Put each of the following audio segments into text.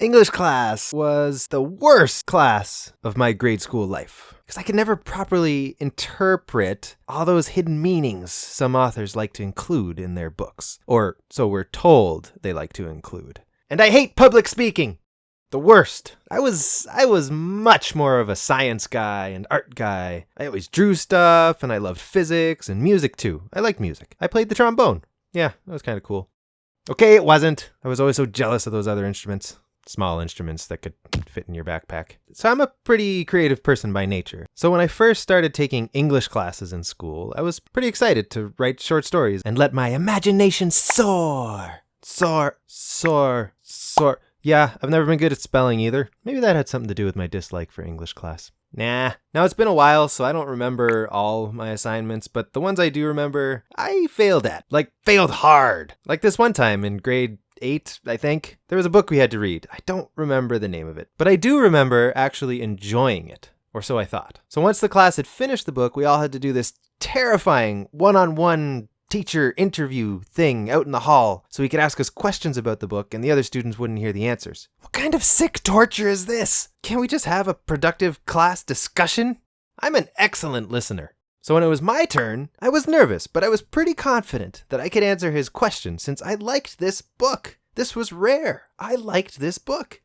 English class was the worst class of my grade school life because I could never properly interpret all those hidden meanings some authors like to include in their books, or so we're told they like to include. And I hate public speaking. The worst. I was much more of a science guy and art guy. I always drew stuff, and I loved physics and music too. I liked music. I played the trombone. Yeah, that was kind of cool. Okay, it wasn't. I was always so jealous of those other instruments. Small instruments that could fit in your backpack. So I'm a pretty creative person by nature. So when I first started taking English classes in school, I was pretty excited to write short stories and let my imagination soar. Soar. Yeah, I've never been good at spelling either. Maybe that had something to do with my dislike for English class. Nah. Now it's been a while, so I don't remember all my assignments, but the ones I do remember, I failed at. Like, failed hard. Like this one time in grade 8, I think. There was a book we had to read. I don't remember the name of it, but I do remember actually enjoying it, or so I thought. So once the class had finished the book, we all had to do this terrifying one-on-one teacher interview thing out in the hall so he could ask us questions about the book and the other students wouldn't hear the answers. What kind of sick torture is this? Can't we just have a productive class discussion? I'm an excellent listener. So when it was my turn, I was nervous, but I was pretty confident that I could answer his question since I liked this book. This was rare. I liked this book.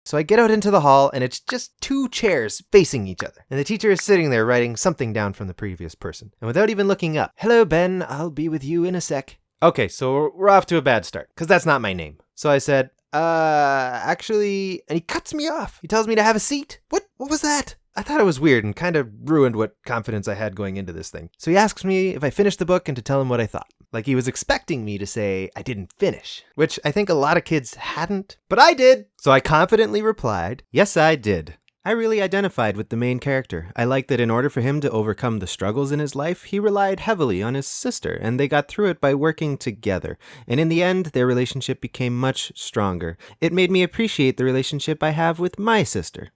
So I get out into the hall and it's just 2 chairs facing each other. And the teacher is sitting there writing something down from the previous person. And without even looking up, "Hello, Ben, I'll be with you in a sec." Okay, so we're off to a bad start because that's not my name. So I said, actually, and he cuts me off. He tells me to have a seat. What was that? I thought it was weird and kind of ruined what confidence I had going into this thing. So he asks me if I finished the book and to tell him what I thought. Like he was expecting me to say I didn't finish, which I think a lot of kids hadn't, but I did. So I confidently replied, yes, I did. I really identified with the main character. I liked that in order for him to overcome the struggles in his life, he relied heavily on his sister, and they got through it by working together. And in the end, their relationship became much stronger. It made me appreciate the relationship I have with my sister.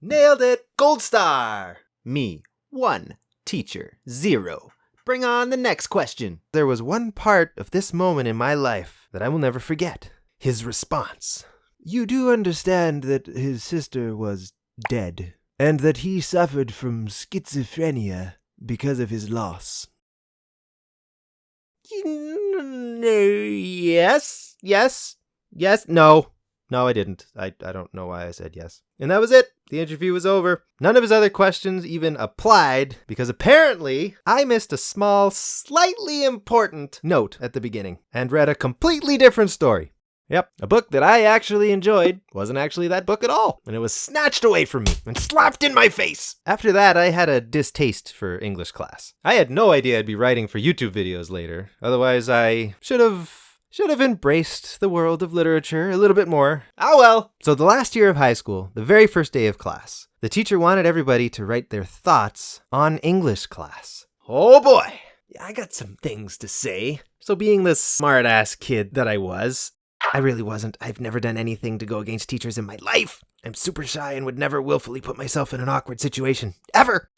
Nailed it! Gold star! Me, 1. Teacher, 0. Bring on the next question. There was one part of this moment in my life that I will never forget. His response. You do understand that his sister was dead, and that he suffered from schizophrenia because of his loss. Yes. No, I didn't. I don't know why I said yes. And that was it. The interview was over. None of his other questions even applied because apparently I missed a small, slightly important note at the beginning and read a completely different story. Yep, a book that I actually enjoyed wasn't actually that book at all, and it was snatched away from me and slapped in my face. After that, I had a distaste for English class. I had no idea I'd be writing for YouTube videos later. Otherwise, I should have embraced the world of literature a little bit more. Oh well. So the last year of high school, the very first day of class, the teacher wanted everybody to write their thoughts on English class. Oh boy. Yeah, I got some things to say. So being the smart-ass kid that I was, I really wasn't. I've never done anything to go against teachers in my life. I'm super shy and would never willfully put myself in an awkward situation. Ever.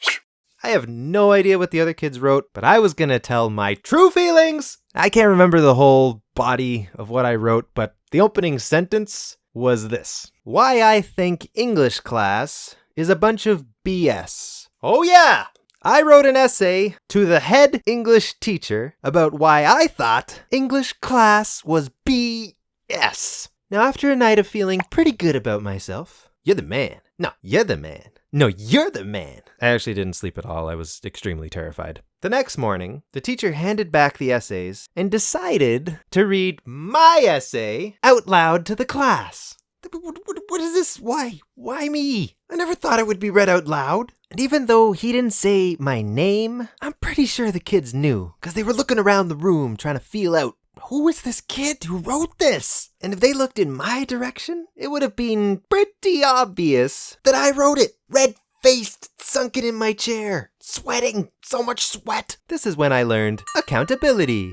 I have no idea what the other kids wrote, but I was gonna tell my true feelings. I can't remember the whole body of what I wrote, but the opening sentence was this. Why I think English class is a bunch of BS. Oh yeah! I wrote an essay to the head English teacher about why I thought English class was BS. Now, after a night of feeling pretty good about myself, you're the man. No, you're the man. No, you're the man. I actually didn't sleep at all. I was extremely terrified. The next morning, the teacher handed back the essays and decided to read my essay out loud to the class. What is this? Why? Why me? I never thought it would be read out loud. And even though he didn't say my name, I'm pretty sure the kids knew because they were looking around the room trying to feel out, who is this kid who wrote this? And if they looked in my direction, it would have been pretty obvious that I wrote it. Red-faced, sunken in my chair, sweating, so much sweat. This is when I learned accountability.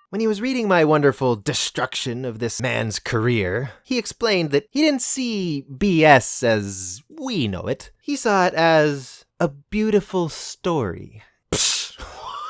When he was reading my wonderful destruction of this man's career, he explained that he didn't see BS as we know it. He saw it as a beautiful story.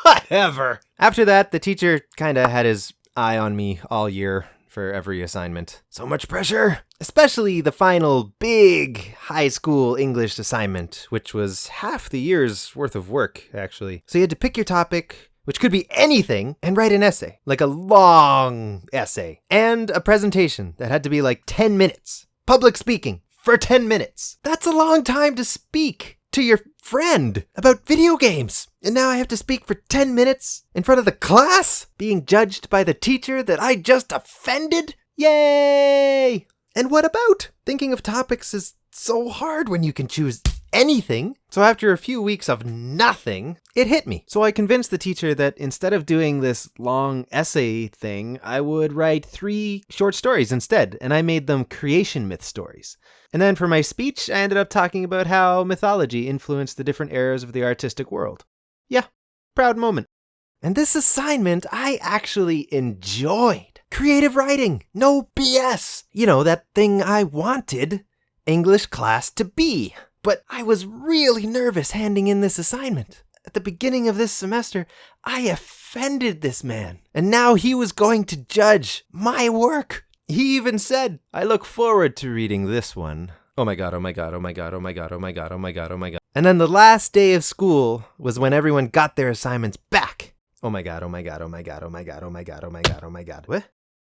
Whatever. After that, the teacher kinda had his eye on me all year. for every assignment. So much pressure! Especially the final big high school English assignment, which was half the year's worth of work, actually. So you had to pick your topic, which could be anything, and write an essay. Like a long essay. And a presentation that had to be like 10 minutes. Public speaking for 10 minutes. That's a long time to speak to your friend about video games. And now I have to speak for 10 minutes in front of the class, being judged by the teacher that I just offended? Yay! And what about? Thinking of topics is so hard when you can choose anything. So after a few weeks of nothing, it hit me. So I convinced the teacher that instead of doing this long essay thing, I would write 3 short stories instead, and I made them creation myth stories. And then for my speech, I ended up talking about how mythology influenced the different eras of the artistic world. Yeah, proud moment. And this assignment I actually enjoyed. Creative writing, no BS. You know, that thing I wanted English class to be. But I was really nervous handing in this assignment. At the beginning of this semester, I offended this man. And now he was going to judge my work. He even said, I look forward to reading this one. Oh my god, oh my god, oh my god, oh my god, oh my god, oh my god, oh my god. And then the last day of school was when everyone got their assignments back. Oh my god, oh my god, oh my god, oh my god, oh my god, oh my god, oh my god. What?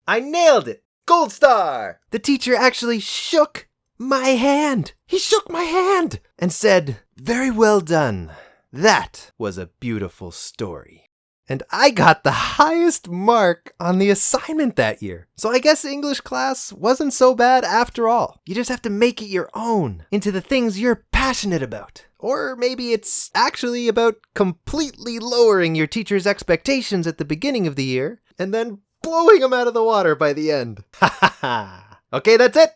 I nailed it! Gold star! The teacher actually shook my hand. He shook my hand and said, very well done. That was a beautiful story. And I got the highest mark on the assignment that year. So I guess English class wasn't so bad after all. You just have to make it your own into the things you're passionate about. Or maybe it's actually about completely lowering your teacher's expectations at the beginning of the year and then blowing them out of the water by the end. Ha ha ha. Okay, that's it.